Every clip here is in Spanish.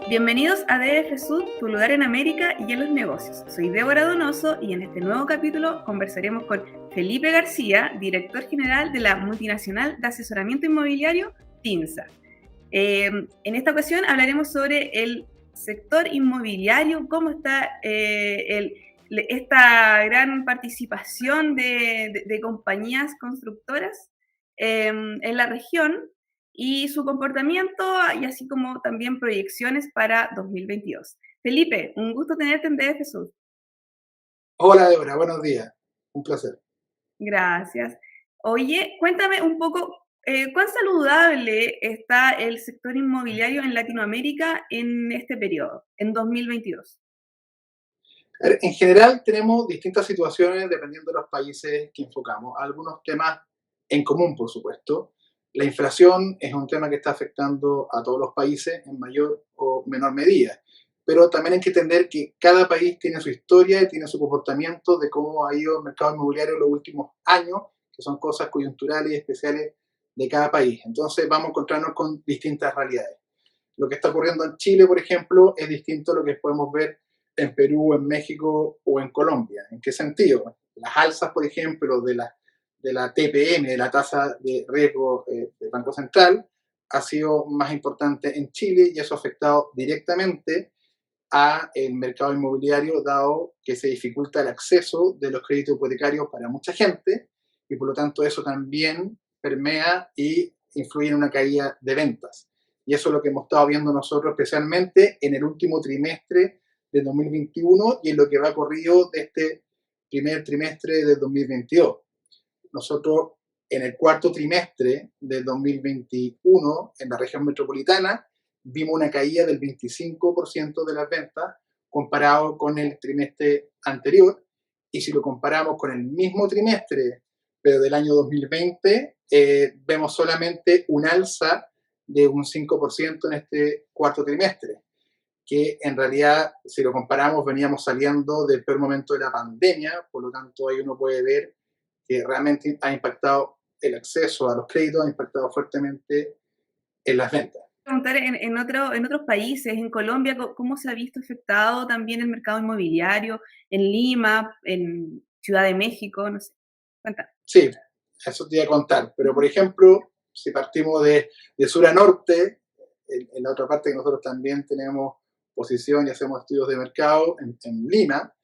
Bienvenidos a DF Sud, tu lugar en América y en los negocios. Soy Débora Donoso y en este nuevo capítulo conversaremos con Felipe García, director general de la multinacional de asesoramiento inmobiliario TINSA. En esta ocasión hablaremos sobre el sector inmobiliario, cómo está esta gran participación de compañías constructoras en la región y su comportamiento, y así como también proyecciones para 2022. Felipe, un gusto tenerte en DF Sud. Hola Débora, buenos días. Un placer. Gracias. Oye, cuéntame un poco, ¿cuán saludable está el sector inmobiliario en Latinoamérica en este periodo, en 2022? En general tenemos distintas situaciones dependiendo de los países que enfocamos. Algunos temas en común, por supuesto. La inflación es un tema que está afectando a todos los países en mayor o menor medida. Pero también hay que entender que cada país tiene su historia y tiene su comportamiento de cómo ha ido el mercado inmobiliario en los últimos años, que son cosas coyunturales y especiales de cada país. Entonces vamos a encontrarnos con distintas realidades. Lo que está ocurriendo en Chile, por ejemplo, es distinto a lo que podemos ver en Perú, en México o en Colombia. ¿En qué sentido? Las alzas, por ejemplo, de la TPM, de la tasa de riesgo del Banco Central, ha sido más importante en Chile y eso ha afectado directamente a el mercado inmobiliario, dado que se dificulta el acceso de los créditos hipotecarios para mucha gente y por lo tanto eso también permea y influye en una caída de ventas. Y eso es lo que hemos estado viendo nosotros especialmente en el último trimestre de 2021 y en lo que va corrido de este primer trimestre de 2022. Nosotros en el cuarto trimestre de 2021 en la región metropolitana vimos una caída del 25% de las ventas comparado con el trimestre anterior, y si lo comparamos con el mismo trimestre pero del año 2020, vemos solamente un alza de un 5% en este cuarto trimestre, que en realidad, si lo comparamos, veníamos saliendo del peor momento de la pandemia, por lo tanto ahí uno puede ver que realmente ha impactado el acceso a los créditos, ha impactado fuertemente en las ventas. Preguntar en otros países, en Colombia, ¿cómo se ha visto afectado también el mercado inmobiliario? En Lima, en Ciudad de México, no sé. Cuéntame. Sí, eso te iba a contar, pero por ejemplo, si partimos de sur a norte, en la otra parte que nosotros también tenemos posición y hacemos estudios de mercado, en Lima,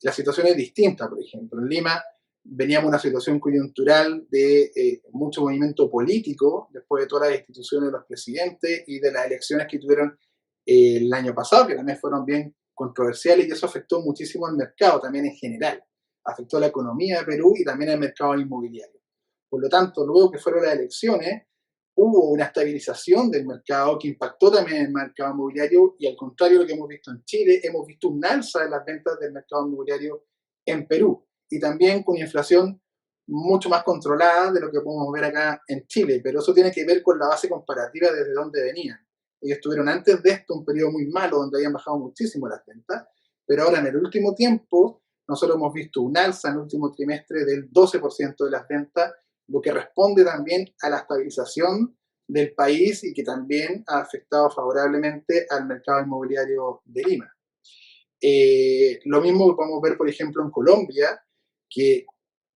la situación es distinta. Por ejemplo, en Lima veníamos de una situación coyuntural de mucho movimiento político después de todas las instituciones de los presidentes y de las elecciones que tuvieron el año pasado, que también fueron bien controversiales, y eso afectó muchísimo al mercado también en general. Afectó a la economía de Perú y también al mercado inmobiliario. Por lo tanto, luego que fueron las elecciones, hubo una estabilización del mercado que impactó también en el mercado inmobiliario, y al contrario de lo que hemos visto en Chile, hemos visto un alza de las ventas del mercado inmobiliario en Perú, y también con inflación mucho más controlada de lo que podemos ver acá en Chile, pero eso tiene que ver con la base comparativa desde donde venían. Ellos tuvieron antes de esto un periodo muy malo donde habían bajado muchísimo las ventas, pero ahora en el último tiempo nosotros hemos visto un alza en el último trimestre del 12% de las ventas, lo que responde también a la estabilización del país y que también ha afectado favorablemente al mercado inmobiliario de Lima. Lo mismo que podemos ver, por ejemplo, en Colombia, que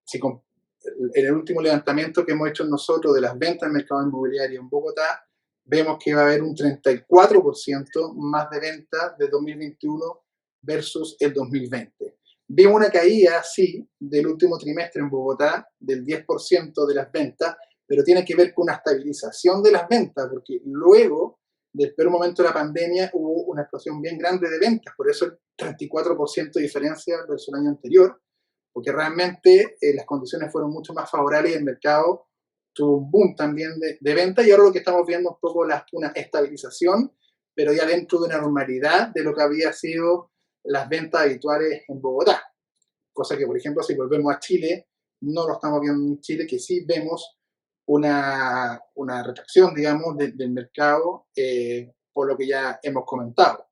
si en el último levantamiento que hemos hecho nosotros de las ventas del mercado inmobiliario en Bogotá, vemos que va a haber un 34% más de ventas de 2021 versus el 2020. Vimos una caída, sí, del último trimestre en Bogotá del 10% de las ventas, pero tiene que ver con una estabilización de las ventas, porque luego del peor momento de la pandemia hubo una explosión bien grande de ventas, por eso el 34% de diferencia versus el año anterior, porque realmente las condiciones fueron mucho más favorables y el mercado tuvo un boom también de venta, y ahora lo que estamos viendo es un poco una estabilización, pero ya dentro de una normalidad de lo que había sido las ventas habituales en Bogotá. Cosa que, por ejemplo, si volvemos a Chile, no lo estamos viendo en Chile, que sí vemos una retracción, digamos, del mercado, por lo que ya hemos comentado.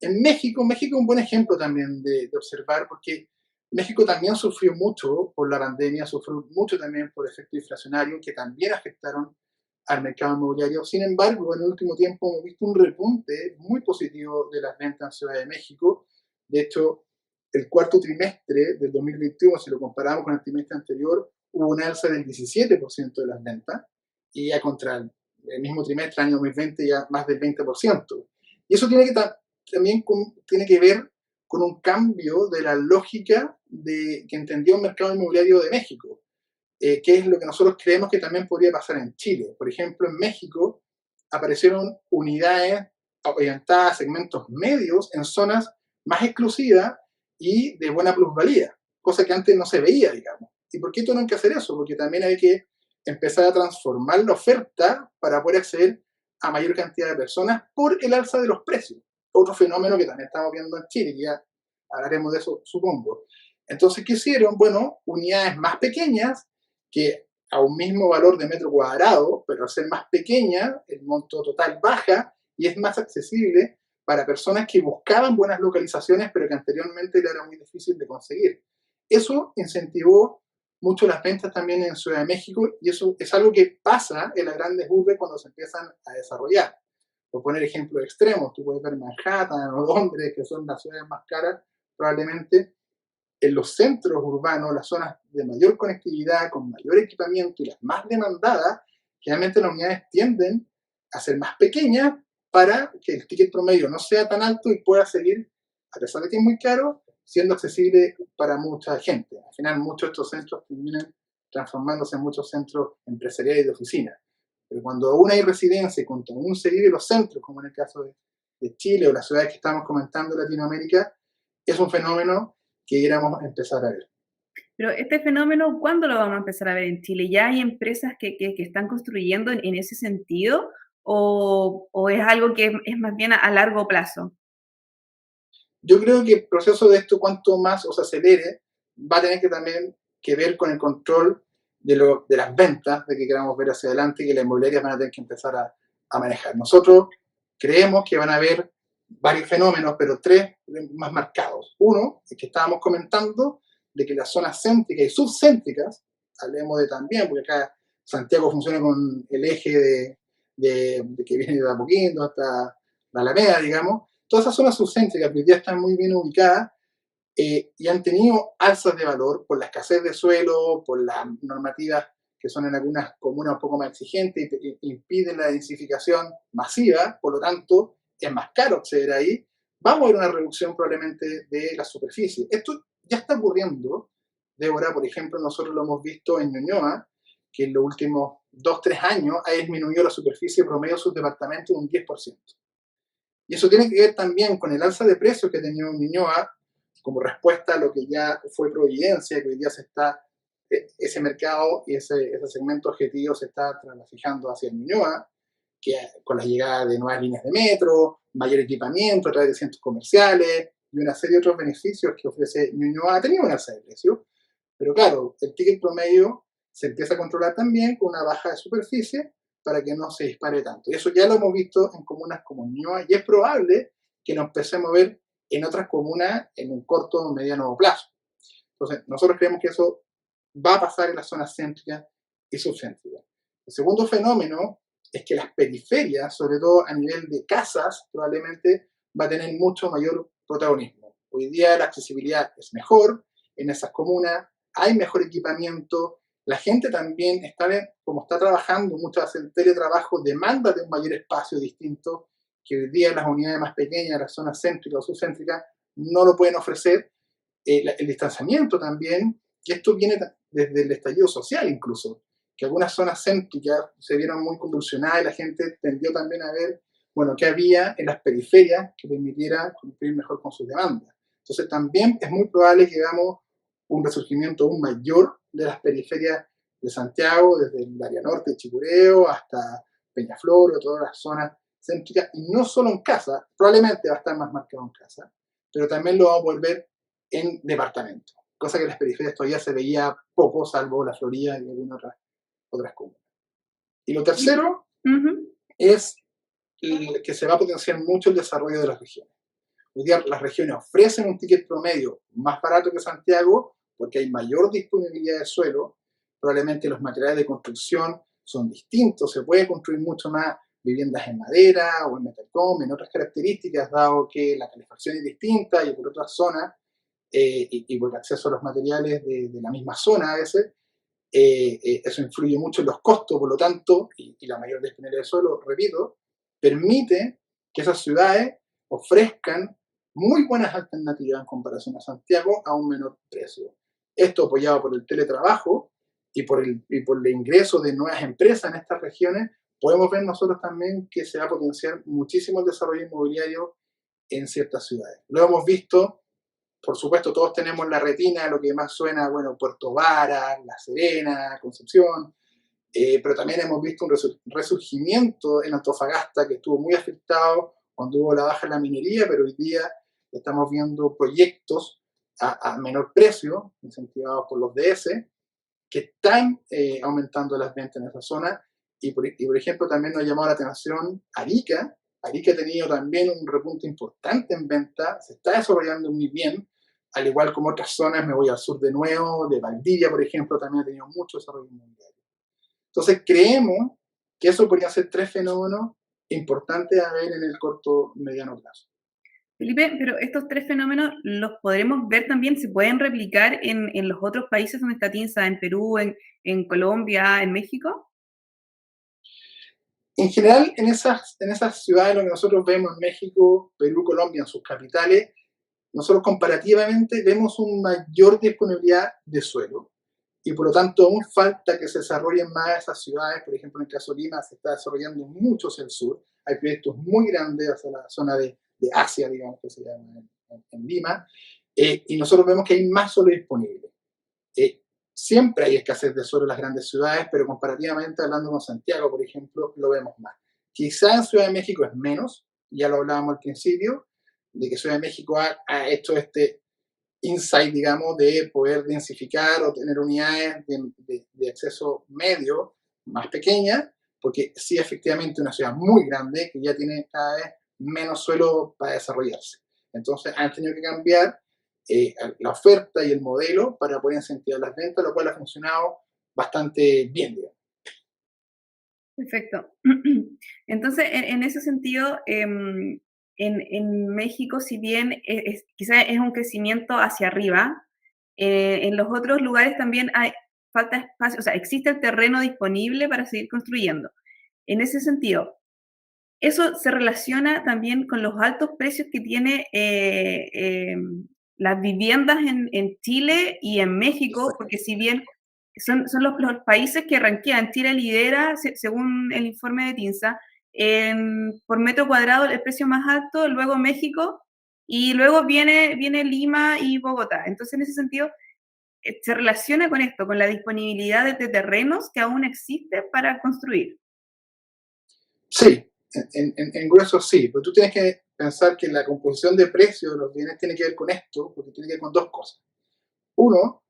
En México es un buen ejemplo también de observar, porque México también sufrió mucho por la pandemia, sufrió mucho también por efectos inflacionarios que también afectaron al mercado inmobiliario. Sin embargo, en el último tiempo hemos visto un repunte muy positivo de las ventas en Ciudad de México. De hecho, el cuarto trimestre del 2021, si lo comparamos con el trimestre anterior, hubo un alza del 17% de las ventas, y ya contra el mismo trimestre, año 2020, ya más del 20%. Y eso tiene que también tiene que ver con un cambio de la lógica que entendió el mercado inmobiliario de México, que es lo que nosotros creemos que también podría pasar en Chile. Por ejemplo, en México aparecieron unidades orientadas a segmentos medios en zonas más exclusivas y de buena plusvalía, cosa que antes no se veía, digamos. ¿Y por qué tienen que hacer eso? Porque también hay que empezar a transformar la oferta para poder acceder a mayor cantidad de personas por el alza de los precios. Otro fenómeno que también estamos viendo en Chile, que ya hablaremos de eso, supongo. Entonces, ¿qué hicieron? Bueno, unidades más pequeñas que a un mismo valor de metro cuadrado, pero al ser más pequeña, el monto total baja y es más accesible para personas que buscaban buenas localizaciones, pero que anteriormente le era muy difícil de conseguir. Eso incentivó mucho las ventas también en Ciudad de México, y eso es algo que pasa en las grandes urbes cuando se empiezan a desarrollar. Por poner ejemplos extremos, tú puedes ver Manhattan o Londres, que son las ciudades más caras, probablemente en los centros urbanos, las zonas de mayor conectividad, con mayor equipamiento y las más demandadas, generalmente las unidades tienden a ser más pequeñas para que el ticket promedio no sea tan alto y pueda seguir, a pesar de que es muy caro, siendo accesible para mucha gente. Al final, muchos de estos centros terminan transformándose en muchos centros empresariales y de oficina. Pero cuando aún hay residencia y cuando aún se vive los centros, como en el caso de Chile o las ciudades que estamos comentando de Latinoamérica, es un fenómeno que queramos empezar a ver. Pero este fenómeno, ¿cuándo lo vamos a empezar a ver en Chile? ¿Ya hay empresas que están construyendo en ese sentido o es algo que es más bien a largo plazo? Yo creo que el proceso de esto, cuanto más se acelere, va a tener que también que ver con el control de las ventas, de que queramos ver hacia adelante y que las inmobiliarias van a tener que empezar a manejar. Nosotros creemos que van a haber varios fenómenos, pero tres más marcados. Uno, es que estábamos comentando, de que las zonas céntricas y subcéntricas, hablemos de también, porque acá Santiago funciona con el eje de que viene de Apoquindo hasta la Alameda, digamos. Todas esas zonas subcéntricas que hoy día están muy bien ubicadas, y han tenido alzas de valor por la escasez de suelo, por las normativas que son en algunas comunas un poco más exigentes y impiden la densificación masiva, por lo tanto es más caro acceder ahí. Vamos a ver una reducción probablemente de la superficie. Esto ya está ocurriendo. Débora, por ejemplo, nosotros lo hemos visto en Ñuñoa, que en los últimos 2-3 años ha disminuido la superficie promedio de sus departamentos un 10%. Y eso tiene que ver también con el alza de precios que ha tenido Ñuñoa como respuesta a lo que ya fue Providencia, que hoy día ese mercado y ese segmento objetivo se está fijando hacia Ñuñoa, que con la llegada de nuevas líneas de metro, mayor equipamiento a través de centros comerciales y una serie de otros beneficios que ofrece Ñuñoa, ha tenido un alza de precios. Pero claro, el ticket promedio se empieza a controlar también con una baja de superficie para que no se dispare tanto. Y eso ya lo hemos visto en comunas como Ñuñoa, y es probable que nos empecemos a ver en otras comunas en un corto o mediano plazo. Entonces, nosotros creemos que eso va a pasar en las zonas céntricas y subcéntricas. El segundo fenómeno es que las periferias, sobre todo a nivel de casas, probablemente va a tener mucho mayor protagonismo. Hoy día la accesibilidad es mejor en esas comunas, hay mejor equipamiento, la gente también como está trabajando, muchas veces el teletrabajo demanda de un mayor espacio distinto que hoy día las unidades más pequeñas, las zonas céntricas o subcéntricas, no lo pueden ofrecer. El distanciamiento también, y esto viene desde el estallido social incluso, que algunas zonas céntricas se vieron muy convulsionadas y la gente tendió también a ver, bueno, qué había en las periferias que permitiera cumplir mejor con sus demandas. Entonces también es muy probable que veamos un resurgimiento aún mayor de las periferias de Santiago, desde el área norte de Chicureo hasta Peñaflor o todas las zonas céntricas, y no solo en casa, probablemente va a estar más marcado en casa, pero también lo vamos a volver en departamentos, cosa que en las periferias todavía se veía poco, salvo la Florida y algunas otras comunas. Y lo tercero es que se va a potenciar mucho el desarrollo de las regiones. Hoy día las regiones ofrecen un ticket promedio más barato que Santiago porque hay mayor disponibilidad de suelo, probablemente los materiales de construcción son distintos, se puede construir mucho más viviendas en madera o en metalcom, en otras características, dado que la calefacción es distinta y por otras zonas, y por el acceso a los materiales de la misma zona a veces, eso influye mucho en los costos, por lo tanto, y la mayor disponibilidad de suelo, repito, permite que esas ciudades ofrezcan muy buenas alternativas en comparación a Santiago a un menor precio. Esto apoyado por el teletrabajo y por el ingreso de nuevas empresas en estas regiones, podemos ver nosotros también que se va a potenciar muchísimo el desarrollo inmobiliario en ciertas ciudades. Lo hemos visto, por supuesto, todos tenemos en la retina lo que más suena, bueno, Puerto Varas, La Serena, Concepción, pero también hemos visto un resurgimiento en Antofagasta que estuvo muy afectado cuando hubo la baja en la minería, pero hoy día estamos viendo proyectos a menor precio, incentivados por los DS, que están aumentando las ventas en esa zona. Y por ejemplo, también nos ha llamado la atención Arica. Arica ha tenido también un repunte importante en venta, se está desarrollando muy bien, al igual como otras zonas. Me voy al sur de nuevo, de Valdivia, por ejemplo, también ha tenido mucho desarrollo inmobiliario. Entonces, creemos que eso podría ser 3 fenómenos importantes a ver en el corto mediano plazo. Felipe, pero estos 3 fenómenos los podremos ver también, se pueden replicar en los otros países donde está TINSA, en Perú, en Colombia, en México. En general, en esas ciudades, lo que nosotros vemos en México, Perú, Colombia, en sus capitales, nosotros comparativamente vemos una mayor disponibilidad de suelo y por lo tanto aún falta que se desarrollen más esas ciudades. Por ejemplo, en el caso de Lima se está desarrollando mucho hacia el sur, hay proyectos muy grandes hacia la zona de Asia, digamos que se llama en Lima, y nosotros vemos que hay más suelo disponible. Siempre hay escasez de suelo en las grandes ciudades, pero comparativamente, hablando con Santiago, por ejemplo, lo vemos más. Quizá en Ciudad de México es menos, ya lo hablábamos al principio, de que Ciudad de México ha hecho este insight, digamos, de poder densificar o tener unidades de acceso medio más pequeñas, porque sí, efectivamente, una ciudad muy grande que ya tiene cada vez menos suelo para desarrollarse. Entonces, han tenido que cambiar la oferta y el modelo para poder incentivar las ventas, lo cual ha funcionado bastante bien, digamos. Perfecto. Entonces, en ese sentido, en México, si bien quizás es un crecimiento hacia arriba, en los otros lugares también hay falta espacio, o sea, existe el terreno disponible para seguir construyendo. En ese sentido, eso se relaciona también con los altos precios que tiene las viviendas en Chile y en México, porque si bien son los países que ranquean, Chile lidera, según el informe de TINSA, por metro cuadrado el precio más alto, luego México, y luego viene Lima y Bogotá. Entonces, en ese sentido, se relaciona con esto, con la disponibilidad de terrenos que aún existe para construir. Sí, en grueso sí, pero tú tienes que pensar que la composición de precios de los bienes tiene que ver con esto, porque tiene que ver con dos cosas. Uno,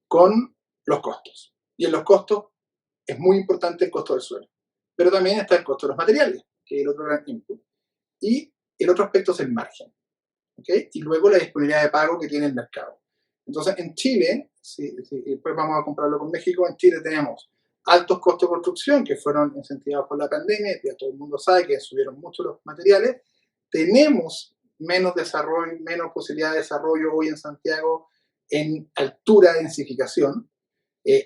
con los costos. Y en los costos es muy importante el costo del suelo. Pero también está el costo de los materiales, que es el otro gran input. Y el otro aspecto es el margen. ¿Okay? Y luego la disponibilidad de pago que tiene el mercado. Entonces, en Chile, si después vamos a compararlo con México, en Chile tenemos altos costos de construcción que fueron incentivados por la pandemia, ya todo el mundo sabe que subieron mucho los materiales. Tenemos menos desarrollo, menos posibilidad de desarrollo hoy en Santiago en altura de densificación.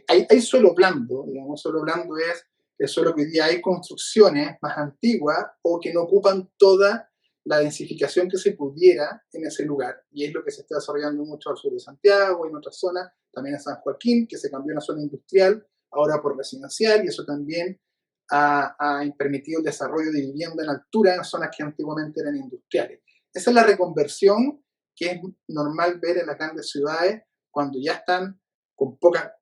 Hay suelo blando, digamos, suelo blando es el suelo que hoy día hay construcciones más antiguas o que no ocupan toda la densificación que se pudiera en ese lugar, y es lo que se está desarrollando mucho al sur de Santiago y en otras zonas, también en San Joaquín, que se cambió una zona industrial ahora por residencial, y eso también ha permitido el desarrollo de vivienda en altura en zonas que antiguamente eran industriales. Esa es la reconversión que es normal ver en las grandes ciudades cuando ya están con poca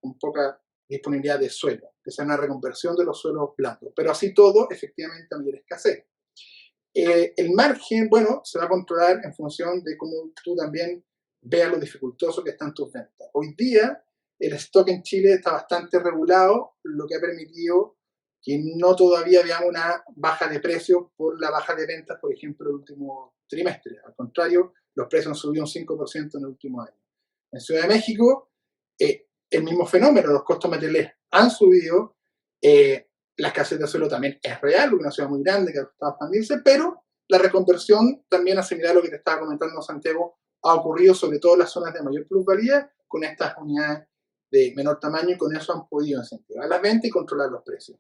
disponibilidad de suelo, que sea una reconversión de los suelos blandos, pero así todo, efectivamente, a mayor escasez. El margen, bueno, se va a controlar en función de cómo tú también veas lo dificultoso que están tus ventas. Hoy día, el stock en Chile está bastante regulado, lo que ha permitido que no todavía veamos una baja de precios por la baja de ventas, por ejemplo, el último trimestre. Al contrario, los precios han subido un 5% en el último año. En Ciudad de México, el mismo fenómeno, los costos materiales han subido, La escasez de suelo también es real, porque es una ciudad muy grande que ha costado expandirse, pero la reconversión también, a similar a lo que te estaba comentando Santiago, ha ocurrido sobre todo en las zonas de mayor plusvalía con estas unidades de menor tamaño, y con eso han podido incentivar las ventas y controlar los precios.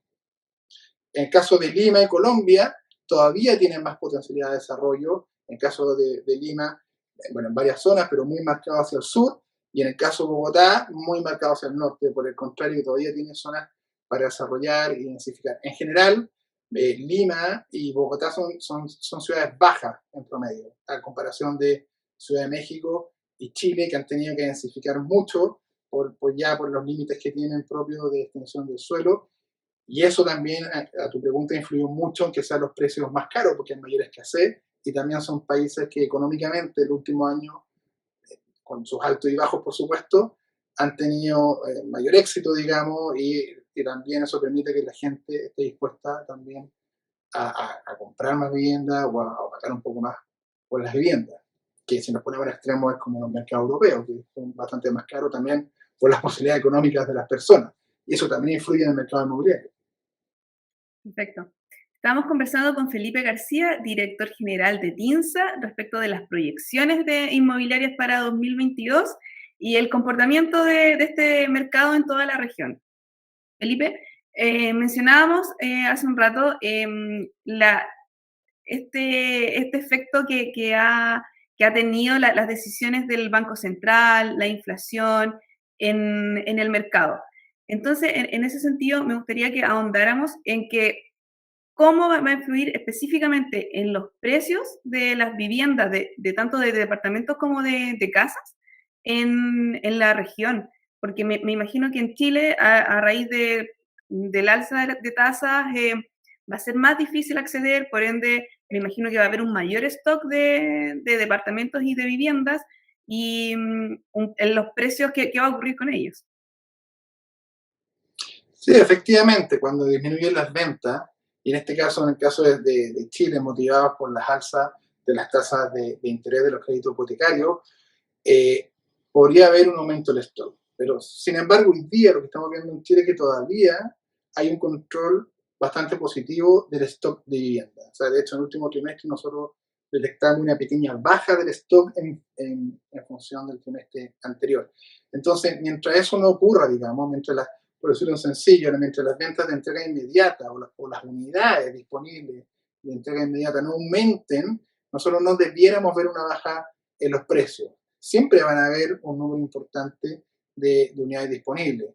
En el caso de Lima y Colombia, todavía tienen más potencialidad de desarrollo. En el caso de Lima, bueno, en varias zonas, pero muy marcado hacia el sur, y en el caso de Bogotá, muy marcado hacia el norte. Por el contrario, todavía tiene zonas para desarrollar y densificar. En general, Lima y Bogotá son ciudades bajas en promedio, a comparación de Ciudad de México y Chile, que han tenido que densificar mucho por los límites que tienen propios de extensión del suelo. Y eso también, a tu pregunta, influyó mucho en que sean los precios más caros, porque hay mayor escasez, y también son países que económicamente el último año, con sus altos y bajos por supuesto, han tenido mayor éxito, digamos, y también eso permite que la gente esté dispuesta también a comprar más viviendas o a pagar un poco más por las viviendas, que si nos ponemos en extremo es como los mercados europeos, que son bastante más caros también por las posibilidades económicas de las personas, y eso también influye en el mercado inmobiliario. Perfecto. Estamos conversando con Felipe García, director general de TINSA, respecto de las proyecciones de inmobiliarias para 2022 y el comportamiento de este mercado en toda la región. Felipe, mencionábamos hace un rato este efecto que ha tenido las decisiones del Banco Central, la inflación en el mercado. Entonces, en ese sentido, me gustaría que ahondáramos en que cómo va a influir específicamente en los precios de las viviendas, de tanto de departamentos como de casas, en la región. Porque me imagino que en Chile, a raíz del alza de tasas, va a ser más difícil acceder, por ende, me imagino que va a haber un mayor stock de departamentos y de viviendas, y en los precios, ¿qué va a ocurrir con ellos? Sí, efectivamente, cuando disminuyen las ventas, y en este caso, en el caso de Chile, motivados por las alzas de las tasas de interés de los créditos hipotecarios, podría haber un aumento del stock. Pero, sin embargo, hoy día lo que estamos viendo en Chile es que todavía hay un control bastante positivo del stock de vivienda. O sea, de hecho, en el último trimestre nosotros detectamos una pequeña baja del stock en función del trimestre anterior. Entonces, mientras eso no ocurra, digamos, por decirlo sencillo, mientras las ventas de entrega inmediata o las unidades disponibles de entrega inmediata no aumenten, nosotros no debiéramos ver una baja en los precios. Siempre van a haber un número importante de unidades disponibles.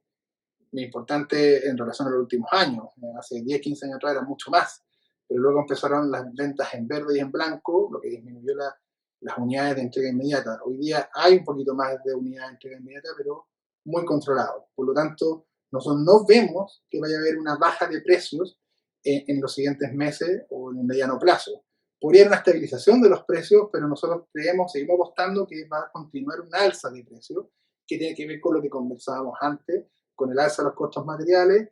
Muy importante en relación a los últimos años. Hace 10, 15 años atrás era mucho más. Pero luego empezaron las ventas en verde y en blanco, lo que disminuyó las unidades de entrega inmediata. Hoy día hay un poquito más de unidades de entrega inmediata, pero muy controlado. Por lo tanto, nosotros no vemos que vaya a haber una baja de precios en los siguientes meses o en el mediano plazo. Podría haber una estabilización de los precios, pero nosotros seguimos apostando que va a continuar una alza de precios, que tiene que ver con lo que conversábamos antes, con el alza de los costos materiales,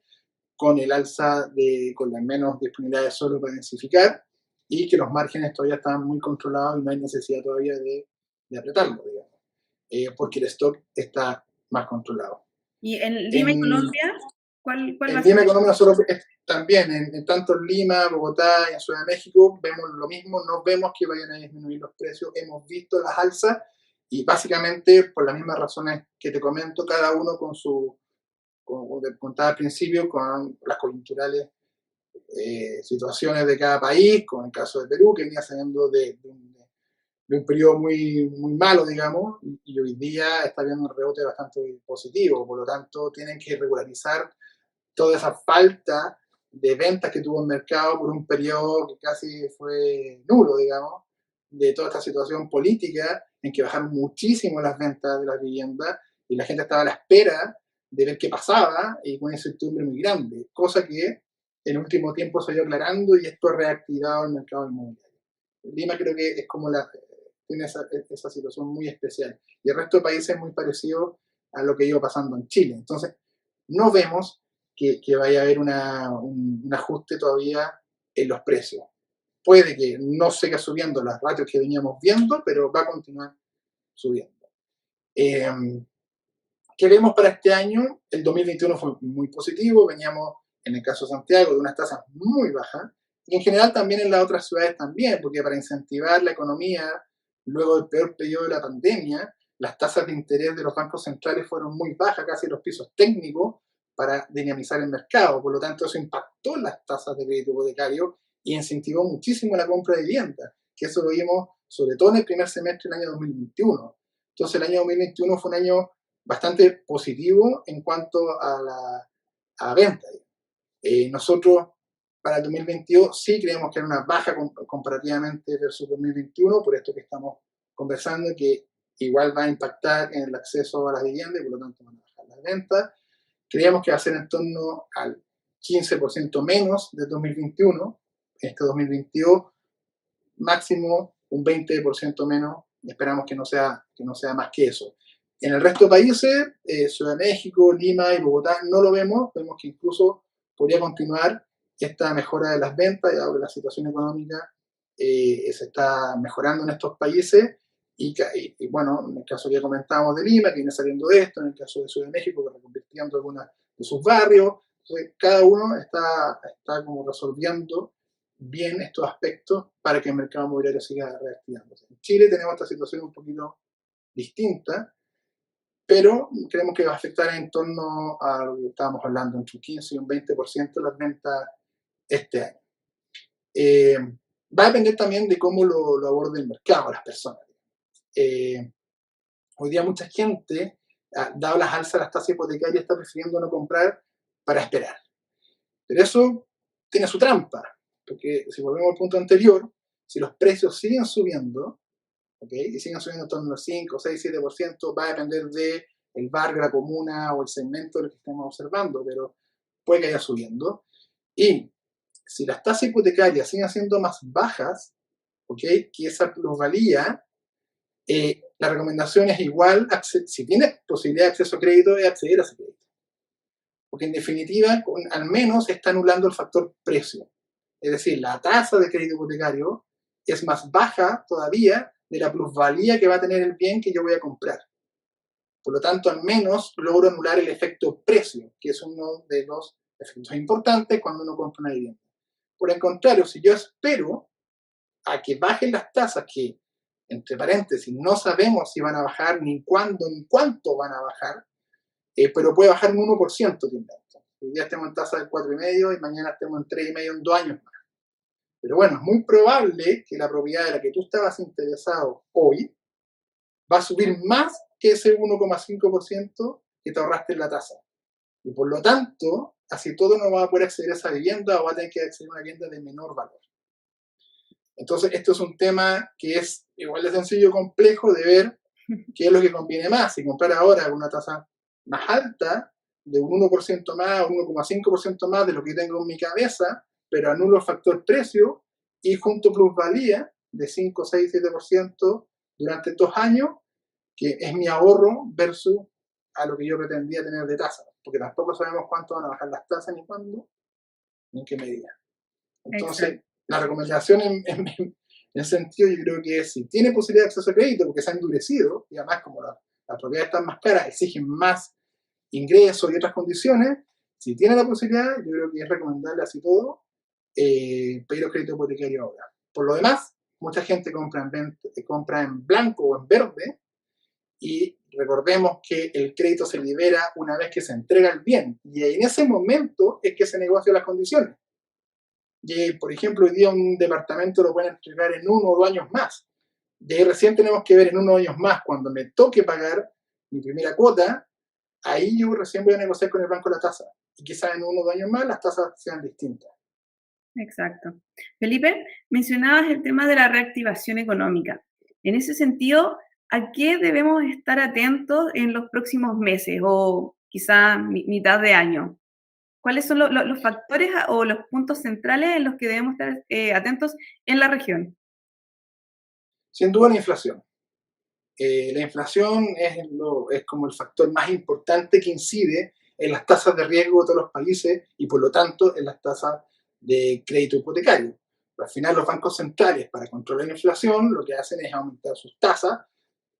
con el alza con la menos disponibilidad de suelo para densificar, y que los márgenes todavía están muy controlados y no hay necesidad todavía de apretarlo, digamos, porque el stock está más controlado. ¿Y en Lima y En, Colombia, cuál va en a ser? Lima Económica nosotros también, tanto en Lima, Bogotá y en Ciudad de México, vemos lo mismo, no vemos que vayan a disminuir los precios, hemos visto las alzas, y básicamente por las mismas razones que te comento, cada uno como te contaba al principio, con las coyunturales situaciones de cada país, como en el caso de Perú, que venía saliendo de un periodo muy malo, digamos, y hoy día está viendo un rebote bastante positivo. Por lo tanto, tienen que regularizar toda esa falta de ventas que tuvo el mercado por un periodo que casi fue nulo, digamos, de toda esta situación política en que bajaron muchísimo las ventas de las viviendas y la gente estaba a la espera de ver qué pasaba, y con una incertidumbre muy grande, cosa que en el último tiempo se ha ido aclarando, y esto ha reactivado el mercado inmobiliario. Lima creo que es como tiene esa situación muy especial, y el resto de países es muy parecido a lo que iba pasando en Chile. Entonces, no vemos que vaya a haber un ajuste todavía en los precios. Puede que no siga subiendo las ratios que veníamos viendo, pero va a continuar subiendo. ¿Qué vemos para este año? El 2021 fue muy positivo, veníamos en el caso de Santiago, de unas tasas muy bajas, y en general también en las otras ciudades también, porque para incentivar la economía, luego del peor periodo de la pandemia, las tasas de interés de los bancos centrales fueron muy bajas, casi los pisos técnicos, para dinamizar el mercado. Por lo tanto, eso impactó las tasas de crédito hipotecario y incentivó muchísimo la compra de viviendas, que eso lo vimos sobre todo en el primer semestre del año 2021. Entonces, el año 2021 fue un año bastante positivo en cuanto a venta. Nosotros para el 2022 sí creemos que era una baja comparativamente versus 2021, por esto que estamos conversando, que igual va a impactar en el acceso a las viviendas y por lo tanto van a bajar las ventas. Creíamos que va a ser en torno al 15% menos de 2021, este 2022, máximo un 20% menos, esperamos que no sea más que eso. En el resto de países, Ciudad de México, Lima y Bogotá, no lo vemos que incluso podría continuar esta mejora de las ventas, ya que la situación económica se está mejorando en estos países, y bueno, en el caso que ya comentábamos de Lima, que viene saliendo de esto, en el caso de Ciudad de México, que reconvirtiendo algunos de sus barrios, entonces cada uno está como resolviendo bien estos aspectos para que el mercado inmobiliario siga reactivándose. En Chile tenemos esta situación un poquito distinta, pero creemos que va a afectar en torno a lo que estábamos hablando, entre un 15 y un 20% de las ventas este año. Va a depender también de cómo lo aborde el mercado, las personas. Hoy día mucha gente, dado las alzas de las tasas hipotecarias, está prefiriendo no comprar para esperar. Pero eso tiene su trampa, porque si volvemos al punto anterior, si los precios siguen subiendo, ¿okay? Y siguen subiendo en torno al 5, 6, 7%, va a depender del barrio, la comuna o el segmento del que estemos observando, pero puede que vaya subiendo. Y si las tasas hipotecarias siguen siendo más bajas, ¿okay? Que esa plusvalía, la recomendación es igual, si tienes posibilidad de acceso a crédito, es acceder a ese crédito. Porque en definitiva, al menos está anulando el factor precio. Es decir, la tasa de crédito hipotecario es más baja todavía de la plusvalía que va a tener el bien que yo voy a comprar. Por lo tanto, al menos logro anular el efecto precio, que es uno de los efectos importantes cuando uno compra una vivienda. Por el contrario, si yo espero a que bajen las tasas, que, entre paréntesis, no sabemos si van a bajar, ni cuándo, ni cuánto van a bajar, pero puede bajar un 1%, hoy día estemos en tasa del 4,5 y mañana estemos en 3,5 en 2 años más. Pero bueno, es muy probable que la propiedad de la que tú estabas interesado hoy va a subir más que ese 1,5% que te ahorraste en la tasa. Y por lo tanto, así todo no va a poder acceder a esa vivienda o va a tener que acceder a una vivienda de menor valor. Entonces, esto es un tema que es igual de sencillo y complejo de ver qué es lo que conviene más. Si comprar ahora con una tasa más alta, de un 1% más o 1,5% más de lo que tengo en mi cabeza, pero anulo el factor precio y junto plusvalía de 5, 6, 7% durante 2 años, que es mi ahorro versus a lo que yo pretendía tener de tasa, porque tampoco sabemos cuánto van a bajar las tasas, ni cuándo, ni en qué medida. Entonces, exacto, la recomendación en ese sentido yo creo que es, si tiene posibilidad de acceso a crédito, porque se ha endurecido, y además como las propiedades están más caras, exigen más ingresos y otras condiciones, si tiene la posibilidad, yo creo que es recomendable así todo, pedir los créditos hipotecarios ahora. Por lo demás, mucha gente compra en blanco o en verde, y recordemos que el crédito se libera una vez que se entrega el bien, y en ese momento es que se negocian las condiciones. Y, por ejemplo, hoy día un departamento lo pueden entregar en 1 o 2 años más. Y ahí recién tenemos que ver en 1 o 2 años más, cuando me toque pagar mi primera cuota, ahí yo recién voy a negociar con el banco la tasa. Y quizás en 1 o 2 años más las tasas sean distintas. Exacto. Felipe, mencionabas el tema de la reactivación económica. En ese sentido, ¿a qué debemos estar atentos en los próximos meses o quizá mitad de año? ¿Cuáles son los factores o los puntos centrales en los que debemos estar atentos en la región? Sin duda la inflación. La inflación es como el factor más importante que incide en las tasas de riesgo de todos los países y por lo tanto en las tasas de crédito hipotecario. Pero al final los bancos centrales, para controlar la inflación, lo que hacen es aumentar sus tasas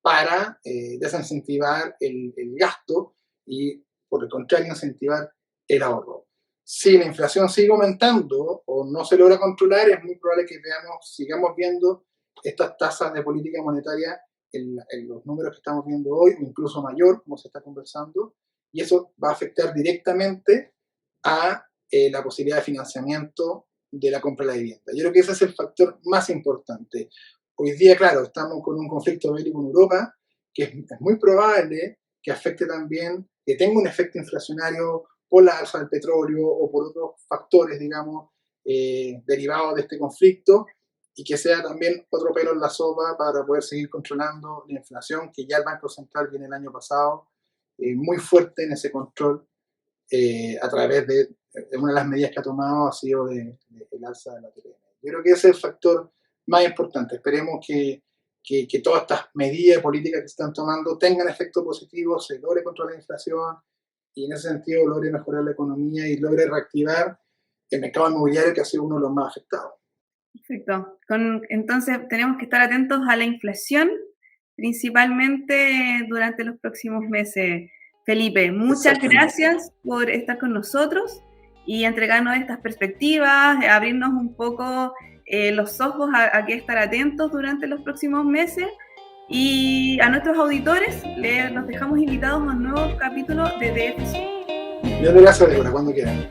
para desincentivar el gasto y por el contrario incentivar el ahorro. si la inflación sigue aumentando o no se logra controlar, es muy probable que sigamos viendo estas tasas de política monetaria en los números que estamos viendo hoy, o incluso mayor, como se está conversando, y eso va a afectar directamente a la posibilidad de financiamiento de la compra de la vivienda. Yo creo que ese es el factor más importante. Hoy día, claro, estamos con un conflicto bélico en Europa, que es muy probable que afecte también, que tenga un efecto inflacionario por la alza del petróleo o por otros factores, digamos, derivados de este conflicto, y que sea también otro pelo en la sopa para poder seguir controlando la inflación, que ya el Banco Central viene el año pasado muy fuerte en ese control a través de una de las medidas que ha tomado ha sido el alza de la TPM. Yo creo que ese es el factor más importante. Esperemos que todas estas medidas políticas que se están tomando tengan efecto positivo, se logre controlar la inflación y en ese sentido logre mejorar la economía y logre reactivar el mercado inmobiliario, que ha sido uno de los más afectados. Perfecto. Entonces tenemos que estar atentos a la inflación, principalmente durante los próximos meses. Felipe, muchas gracias por estar con nosotros y entregarnos estas perspectivas, abrirnos un poco los ojos a qué estar atentos durante los próximos meses. Y a nuestros auditores los dejamos invitados a un nuevo capítulo de DF Sur. Yo le gracias, Débora, cuando quieran.